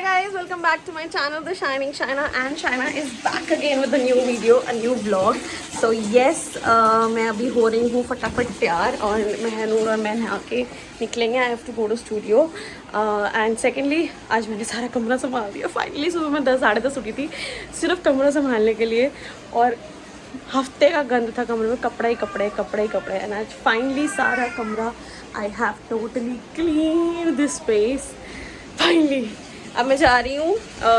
guys, welcome back to my channel The Shining Shaina, and Shaina is back again with a new video, a new vlog. So yes, मैं अभी हो रही हूँ फटाफट तैयार और महनूर और मैं नहा के निकलेंगे. I have to go to studio. And secondly आज मैंने सारा कमरा संभाल दिया फाइनली. सुबह मैं 10 साढ़े 10 उठी थी सिर्फ कमरा संभालने के लिए और हफ्ते का गंद था कमरे में, कपड़े ही कपड़े. एंड आज फाइनली सारा कमरा I have totally clean this space finally. अब मैं जा रही हूँ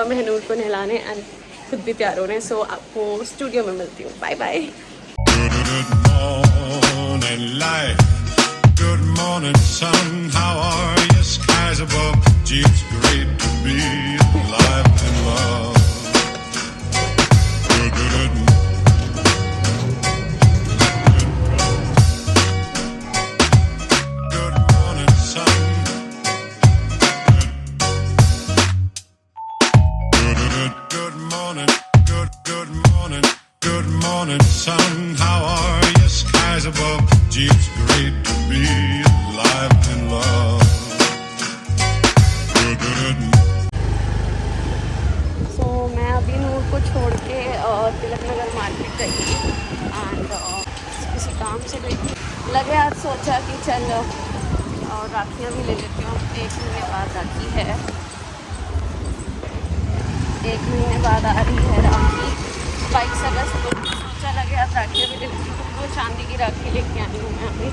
महनूर को नहलाने एंड खुद भी तैयार होने. सो आपको स्टूडियो में मिलती हूँ. Bye bye. Good morning, sun. How are you? Skies above. Gee, it's great to be alive and love. Good morning, sun. Good morning. Good morning, sun. How are you? Skies above. Gee, it's great to be alive and love. So मैं अभी नूर को छोड़ के Tilak Nagar market गई थी and किसी काम से गई थी. लगे आज सोचा कि चल और राखियाँ भी ले लेती हूँ. 1 महीने बाद राखी है, 1 महीने बाद आ रही है राखी 22 अगस्त को. सोचा लगे आज राखियाँ भी ले लेती हूँ. वो चांदी की राखी लेके आई हूँ मैं अभी.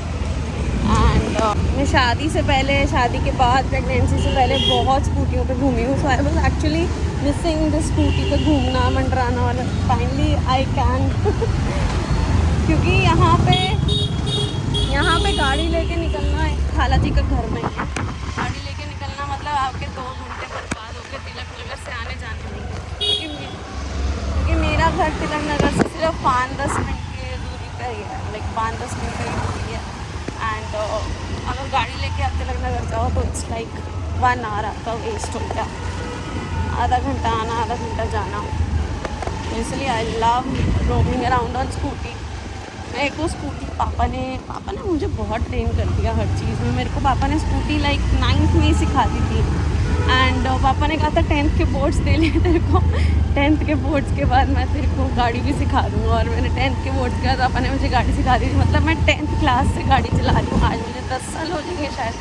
एंड मैं शादी से पहले, शादी के बाद, प्रेगनेंसी से पहले बहुत स्कूटियों पे घूमी हूँ. So I was actually missing the scooty पे घूमना, मंडराना वाला. फाइनली आई कैन क्योंकि यहाँ पे गाड़ी लेके निकलना है. खाला जी का घर में है. गाड़ी लेके निकलना मतलब आपके 2 घंटे बर्बाद होकर तिलक नगर से आने जाने नहीं. क्योंकि मेरा घर तिलक नगर से सिर्फ 5-10 मिनट की दूरी पर ही है. लाइक 5-10 मिनट की दूरी है. एंड अगर गाड़ी लेके आप तिलक नगर जाओ तो इट्स लाइक 1 आवर आपका वेस्ट हो गया. आधा घंटा आना, आधा घंटा जाना. इसलिए I love roaming around on scooty. मेरे को स्कूटी पापा ने मुझे बहुत ट्रेन कर दिया हर चीज़ में. मेरे को पापा ने स्कूटी लाइक 9th में ही सिखा दी थी. एंड पापा ने कहा था 10th के बोर्ड्स दे लिए तेरे को, 10th के बोर्ड्स के बाद मैं तेरे को गाड़ी भी सिखा दूँगा. और मैंने 10th के बोर्ड्स के बाद पापा ने मुझे गाड़ी सिखा दी थी. मतलब मैं 10th क्लास से गाड़ी चला रही हूँ. आज मुझे 10 साल हो जाएंगे शायद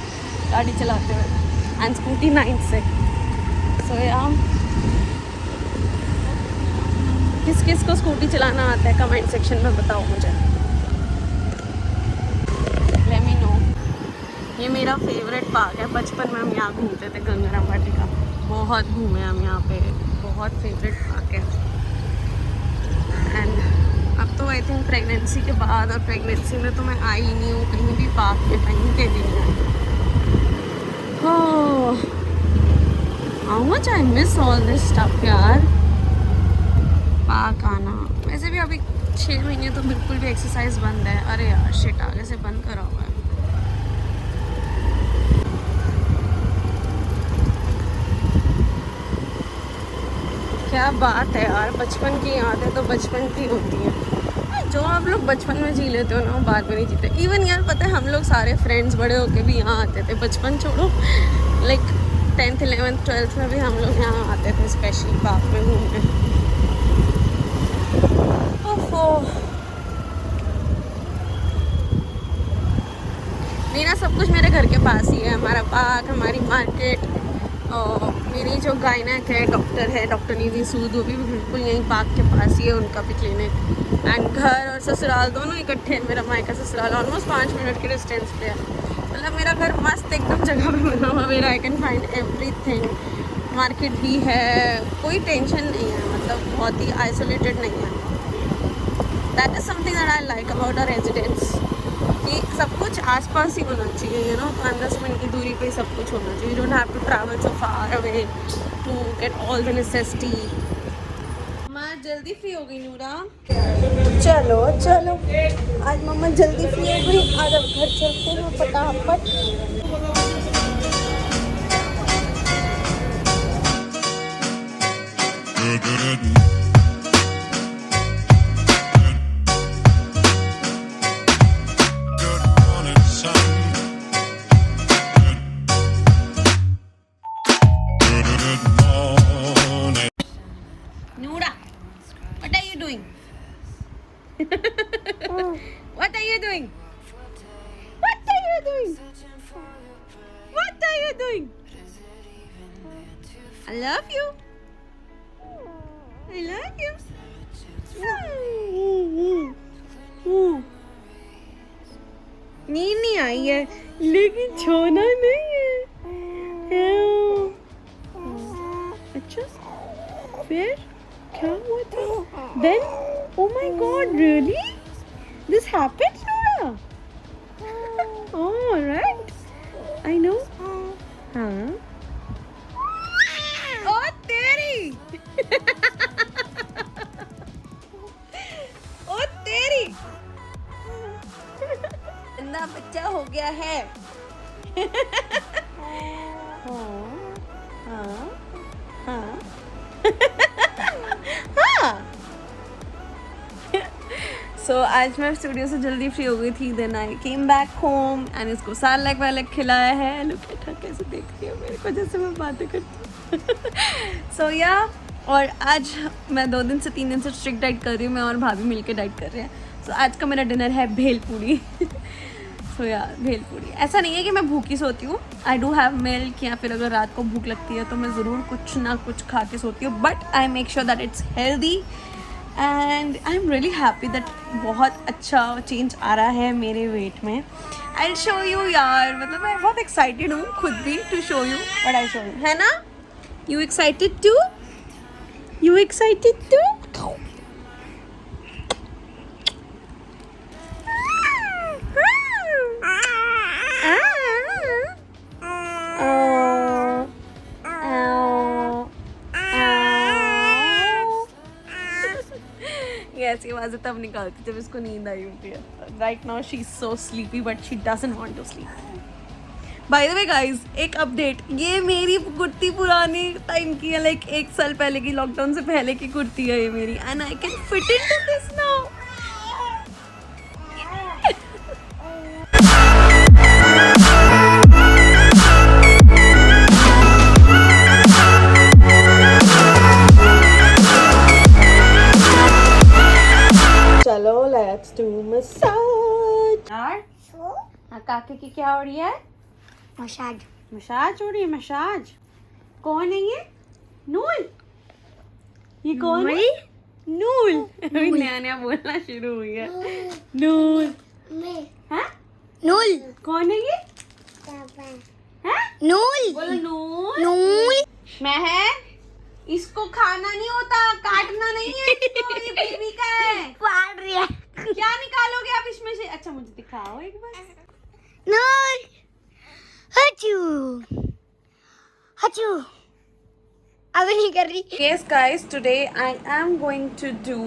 गाड़ी चलाते हुए. एंड स्कूटी 9th से. सो यार किस को स्कूटी चलाना आता है कमेंट सेक्शन में बताओ मुझे. Let me know. ये मेरा फेवरेट पार्क है. बचपन में हम यहाँ घूमते थे गंगाराम वाटिका. बहुत घूमे हम यहाँ पे. बहुत फेवरेट पार्क है. एंड अब तो आई थिंक प्रेगनेंसी के बाद, और प्रेगनेंसी में तो मैं आई ही नहीं हूँ कहीं भी पार्क में, कहीं के लिए. How much I miss all this stuff यार. पार्क आना. वैसे भी अभी 6 महीने तो बिल्कुल भी एक्सरसाइज बंद है. अरे यार शिट, आगे से बंद करा हुआ है. क्या बात है यार. बचपन की यादें तो बचपन की होती हैं. जो आप लोग बचपन में जी लेते हो ना, वो बाद में नहीं जीते. इवन यार पता है हम लोग सारे फ्रेंड्स बड़े होके भी यहाँ आते थे. बचपन छोड़ो, लाइक 10th 11th 12th में भी हम लोग यहाँ आते थे स्पेशली पार्क में घूमने. मेरा सब कुछ मेरे घर के पास ही है. हमारा पार्क, हमारी मार्केट, और मेरी जो गायनक है, डॉक्टर है, डॉक्टर निधि सूद, वो भी बिल्कुल यहीं पार्क के पास ही है. उनका भी क्लिनिक. एंड घर और ससुराल दोनों इकट्ठे. मेरा मायका ससुराल ऑलमोस्ट 5 मिनट के डिस्टेंस पे है. मतलब मेरा घर मस्त एकदम जगह पे बना हुआ. मेरा I can find everything. Market भी है, कोई टेंशन नहीं है. मतलब बहुत ही आइसोलेटेड नहीं है. That is something that I like about a residence, कि सब कुछ आसपास ही होना चाहिए. 5-10 मिनट की दूरी पे ही सब कुछ होना चाहिए. You don't have to travel so far away to get all the necessity. मैं जल्दी फ्री हो गई नूरा. चलो आज मम्मा जल्दी फ्री हो गई. आज अब घर चलते हैं फटाफट. Good morning. doing? I love you. I love you. नींद नहीं आई है लेकिन छोना नहीं है। अच्छा फिर क्या हुआ था? Then oh my God, really? This happened, Nora? Oh, right. I know. हाँ। ओ तेरी। ओ तेरी। गंदा बच्चा हो गया है। हाँ, हाँ, हाँ, हाँ। So, आज मैं स्टूडियो से जल्दी फ्री हो गई थी। Then I came back home and इसको सालक वालक खिलाया है। लुक एट हर कैसे देख रही है मेरे को जैसे मैं बातें करती हूँ। सो या और आज मैं 2 दिन से 3 दिन से स्ट्रिक्ट डाइट कर रही हूँ। मैं और भाभी मिलके डाइट कर रहे हैं। सो आज का मेरा डिनर है भेलपूरी। सो या भेलपूरी। ऐसा नहीं है कि मैं भूखी सोती हूँ। आई डू हैव मिल्क या फिर अगर रात को भूख लगती है तो मैं ज़रूर कुछ ना कुछ खा के सोती हूँ। But I make sure that it's healthy and I am really happy that बहुत अच्छा चेंज आ रहा है मेरे वेट में। आई शो यू यार, मतलब मैं बहुत एक्साइटेड हूँ खुद भी to show you what I show you, है ना? You excited too? You excited too? ऐसी आवाज़ें तब निकालती जब इसको नींद आई होती है। Right now she is so sleepy but she doesn't want to sleep. By the way guys, एक अपडेट, ये मेरी कुर्ती पुरानी टाइम की है, लाइक 1 साल पहले की, लॉकडाउन से पहले की कुर्ती है ये मेरी and I can fit into this now. चलो लेट्स डू मसाज। यार काके की क्या हो रही है? मसाज। मसाज हो रही है? मसाज कौन है ये? नूल। ये कौन है? नूल। अभी नया नया बोलना शुरू हुई है। नूल। हाँ? नूल। कौन है ये? हाँ? नूल। बोलो नूल। नूल। मैं है, इसको खाना नहीं होता, काटना नहीं है इसको, ये बेबी का है। फाड़ रही है। क्या निकालोगे आप इसमें से? अच्छा मुझे दिखाओ एक बार। नूल। हचू। हचू। अभी नहीं कर रही। Yes guys, today I am going to do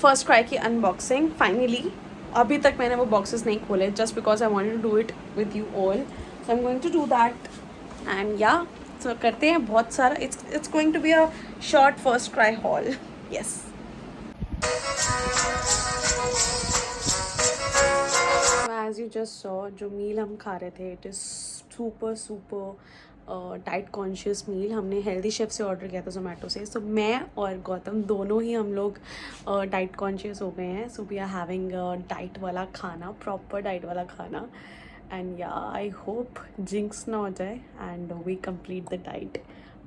first cry की unboxing finally. अभी तक मैंने वो boxes नहीं खोले just because I wanted to do it with you all. So I'm going to do that and yeah, so करते हैं बहुत सारा. It's going to be a short first cry haul. Yes. As you just saw, जो मील हम खा रहे थे, it is super diet conscious meal. हमने हेल्दी शेफ से ऑर्डर किया था जोमेटो से. सो मैं और गौतम दोनों ही हम लोग डाइट कॉन्शियस हो गए हैं. So we are having diet वाला खाना, प्रॉपर डाइट वाला खाना. एंड या आई होप जिंक्स ना हो जाए and we complete the diet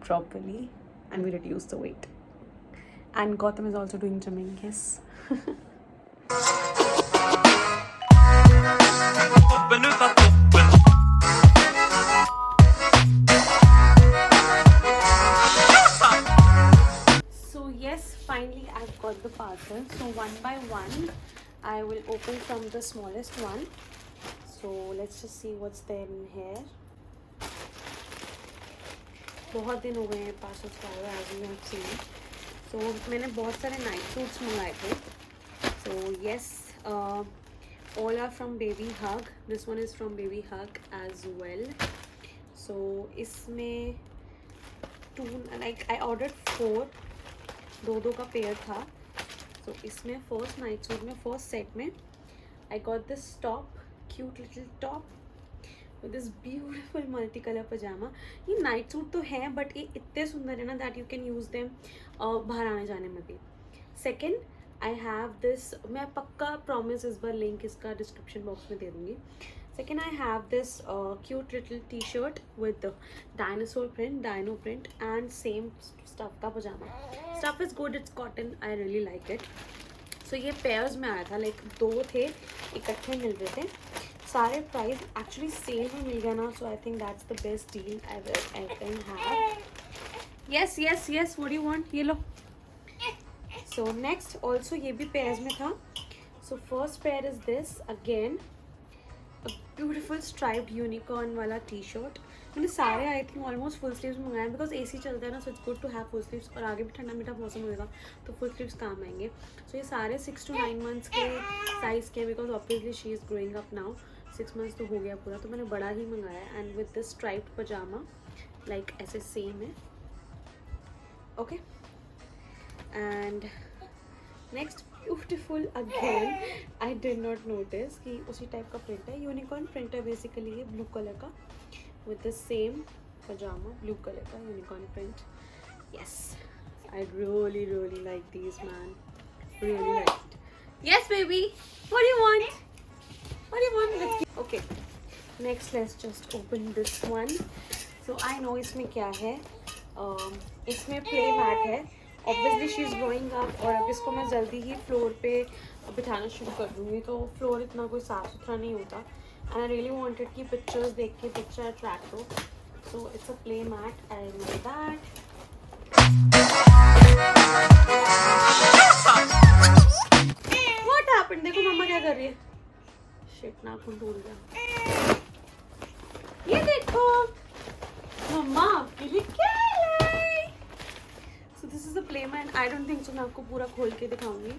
properly and we reduce the weight. And Gautam is also doing gymming. Yes. Finally I've got the parcel. So one by one I will open from the smallest one. So let's just see what's there in here. बहुत दिन हो गए हैं parcels का हुआ, as you have seen. So मैंने बहुत सारे night suits मंगाए थे. So yes, all are from Baby Hug. This one is from Baby Hug as well. So इसमें I ordered 4. 2 का पेयर था. तो इसमें फर्स्ट नाइट सूट में, फर्स्ट सेट में I got this top, cute little top with this beautiful multi colour pyjama. ये night suit तो है बट ये इतने सुंदर है ना that you can use them बाहर आने जाने में भी. सेकेंड आई हैव दिस, मैं पक्का प्रॉमिस इस बार लिंक इसका डिस्क्रिप्शन बॉक्स में दे दूँगी. Second, I have this cute little t-shirt with the dinosaur print, dino print, and same stuff का pajama. Stuff is good, it's cotton, I really like it. So ये pairs में आया था, like दो थे इकट्ठे मिल रहे थे. सारे प्राइस एक्चुअली सेल में मिल गया ना, so I think that's the best deal I can have. Yes, yes, yes. What do you want? ये लो. So next also ये भी pairs में था. So first pair is this again. A beautiful striped unicorn वाला t-shirt. मैंने सारे I think almost full sleeves मंगाए because AC चलता है ना, so it's good to have full sleeves. और आगे भी ठंडा मीठा मौसम होगा तो फुल स्लीव्स काम आएंगे. सो ये सारे 6 to 9 months के साइज़ के, because obviously she is growing up now. 6 months तो हो गया पूरा, तो मैंने बड़ा ही मंगाया. And with this striped pyjama like ऐसे सेम है. Okay. And next beautiful again, I did not notice कि उसी टाइप का प्रिंट है. यूनिकॉर्न प्रिंट है बेसिकली ये, ब्लू कलर का with the same pajama, blue color ka unicorn print. Yes, I really like these, man. Really like it. Yes, baby. What do you want? What do you want? Let's get... Okay. Next, let's just open this one. So I know इसमें क्या है. इसमें play mat है. Obviously she is growing up और अब इसको मैं जल्दी ही फ्लोर पे बिठाना शुरू कर दूँगी, तो फ्लोर इतना कोई साफ सुथरा नहीं होता. And I really wanted कि pictures देख के picture attract हो. So it's a play mat. I know that. What happened? देखो मम्मा क्या कर रही है. Shit, नाखून टूट गया. ये देखो मम्मा आपके लिए क्या लाई. So this is a play mat. I don't think so मैं आपको पूरा खोल के दिखाऊंगी.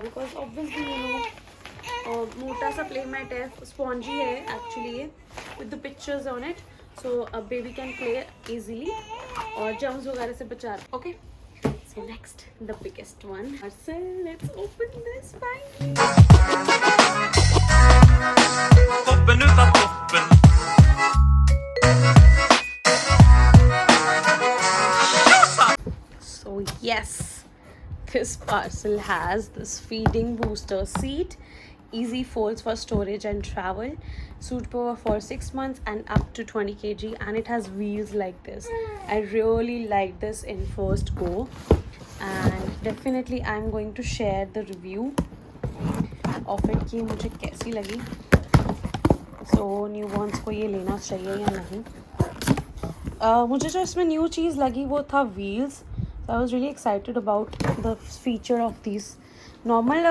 Because obviously you know मोटा सा प्ले मैट है, स्पॉन्जी है एक्चुअली ये, with the pictures on it, so a baby can play easily और जर्म्स वगैरह से बचा. Okay, so next the biggest one. Let's open this finally. Toppen utav toppen. So yes, this parcel has this feeding booster seat, easy folds for storage and travel, suitable for 6 months and up to 20 kg, and it has wheels like this. I really like this in first go, and definitely I'm going to share the review of it कि मुझे कैसी लगी. So newborns को ये लेना चाहिए या नहीं. मुझे जो इसमें न्यू चीज़ लगी वो था wheels. So I was really excited about the feature of these. Normal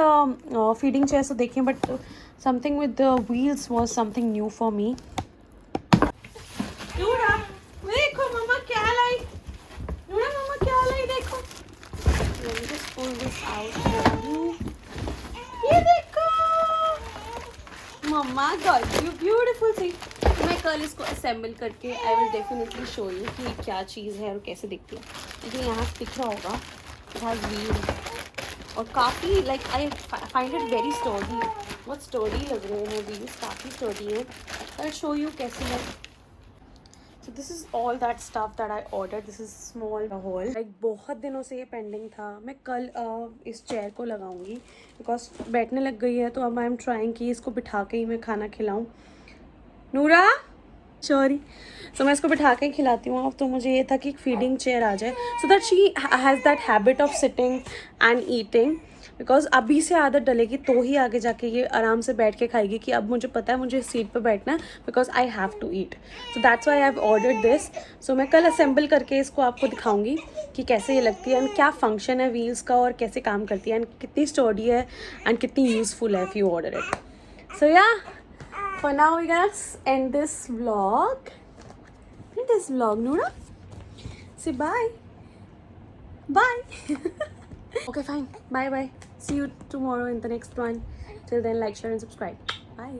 feeding chairs तो देखें, but something with the wheels was something new for me. नूरा, देखो मम्मा क्या लाई. नूरा मम्मा क्या लाई देखो. Let me just pull this out for you. ये देखो. मम्मा got you beautiful thing. मैं कल इसको असेंबल करके I will definitely show you कि क्या चीज़ है और कैसे दिखती है. मुझे यहाँ दिख रहा होगा इट हैज़ व्हील और काफ़ी like I find it very sturdy. बहुत स्टर्डी लग रहे हैं व्हील्स, काफ़ी स्टर्डी है. आई शो यू कैसे है. So this is all that stuff that I order. This is small hole. Like बहुत दिनों से ये पेंडिंग था. मैं कल इस चेयर को लगाऊंगी बिकॉज बैठने लग गई है, तो अब आई एम ट्राइंग कि इसको बिठा के ही मैं खाना खिलाऊँ. नूरा सॉरी. सो मैं इसको बिठा के खिलाती हूँ. अब तो मुझे ये था कि एक फीडिंग चेयर आ जाए so that she has that habit of sitting and eating, because अभी से आदत डलेगी तो ही आगे जाके ये आराम से बैठ के खाएगी कि अब मुझे पता है मुझे इस सीट पर बैठना है because I have to eat. So that's why I have ordered this. So मैं कल असेंबल करके इसको आपको दिखाऊंगी कि कैसे ये लगती है एंड क्या फंक्शन है व्हील्स का और कैसे काम करती है एंड कितनी स्टर्डी है एंड कितनी यूज़फुल है इफ़ यू ऑर्डर इट. सो या for now we're gonna end this vlog. Noora, say bye. Okay, fine, bye. See you tomorrow in the next one. Till then, like, share and subscribe. Bye.